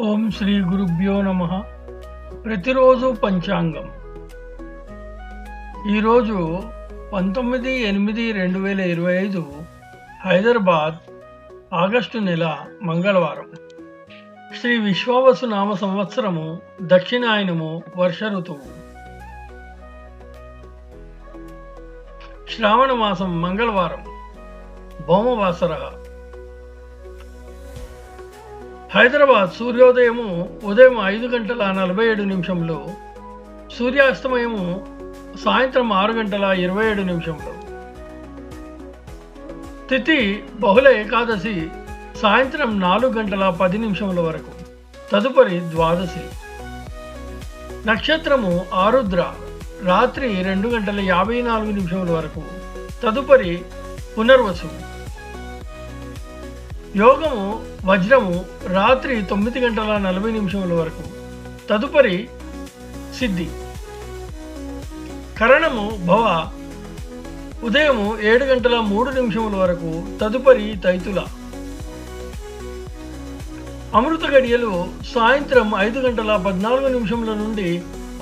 ఓం శ్రీ గురుభ్యో నమః. ప్రతిరోజు పంచాంగం. ఈరోజు 19/8/2025 హైదరాబాద్ ఆగస్టు నెల మంగళవారం. శ్రీ విశ్వావసు నామ సంవత్సరము దక్షిణాయనము వర్ష ఋతువు. శ్రావణ మాసం మంగళవారం భౌమవాసర. హైదరాబాద్ సూర్యోదయము ఉదయం 5:47, సూర్యాస్తమయము సాయంత్రం 6:27. తిథి బహుళ ఏకాదశి సాయంత్రం 4:10 వరకు, తదుపరి ద్వాదశి. నక్షత్రము ఆరుద్ర రాత్రి 2:54 వరకు, తదుపరి పునర్వసు. యోగము వజ్రము రాత్రి 9:40 వరకు, తదుపరి సిద్ధి. కరణము భవ ఉదయం 7:03 వరకు, తదుపరి తైతుల. అమృత గడియలు సాయంత్రం 5:14 నుండి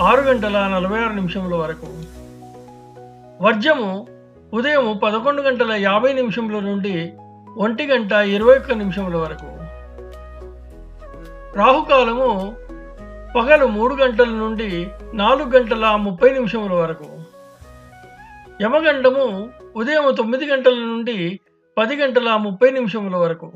6:46 వరకు. వర్జము ఉదయం 11:50 నుండి 1:21 వరకు. రాహుకాలము పగలు 3 గంటల నుండి 4:30 వరకు. యమగండము ఉదయం 9 గంటల నుండి 10:30 వరకు.